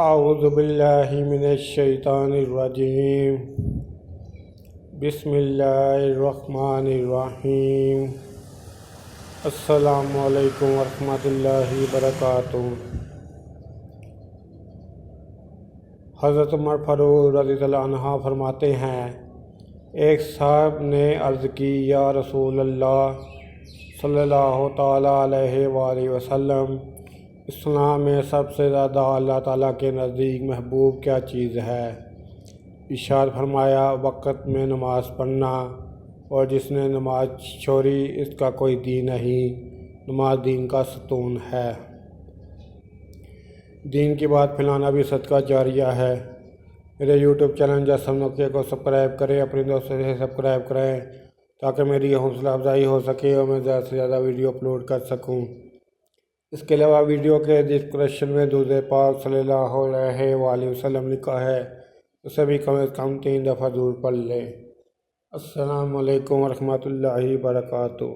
اعوذ باللہ من الشیطان الرجیم بسم اللہ الرحمن الرحیم السلام علیکم ورحمۃ اللہ وبرکاتہ۔ حضرت عمر فاروق رضی اللہ عنہ فرماتے ہیں، ایک صاحب نے عرض کی، یا رسول اللہ صلی اللہ تعالیٰ علیہ وآلہ وسلم، اسلام میں سب سے زیادہ اللہ تعالیٰ کے نزدیک محبوب کیا چیز ہے؟ ارشاد فرمایا، وقت میں نماز پڑھنا، اور جس نے نماز چھوڑی اس کا کوئی دین نہیں، نماز دین کا ستون ہے۔ دین کی بات پھیلانا بھی صدقہ جاریہ ہے۔ میرے یوٹیوب چینل جسم نقطہ کو سبسکرائب کریں، اپنے دوستوں سے سبسکرائب کریں تاکہ میری حوصلہ افزائی ہو سکے اور میں زیادہ سے زیادہ ویڈیو اپلوڈ کر سکوں۔ اس کے علاوہ ویڈیو کے ڈسکرپشن میں درود پاک صلی اللہ علیہ وآلہ وسلم لکھا ہے، اسے بھی کم از کم 3 دفعہ ضرور پڑھ لیں۔ السلام علیکم ورحمۃ اللہ وبرکاتہ۔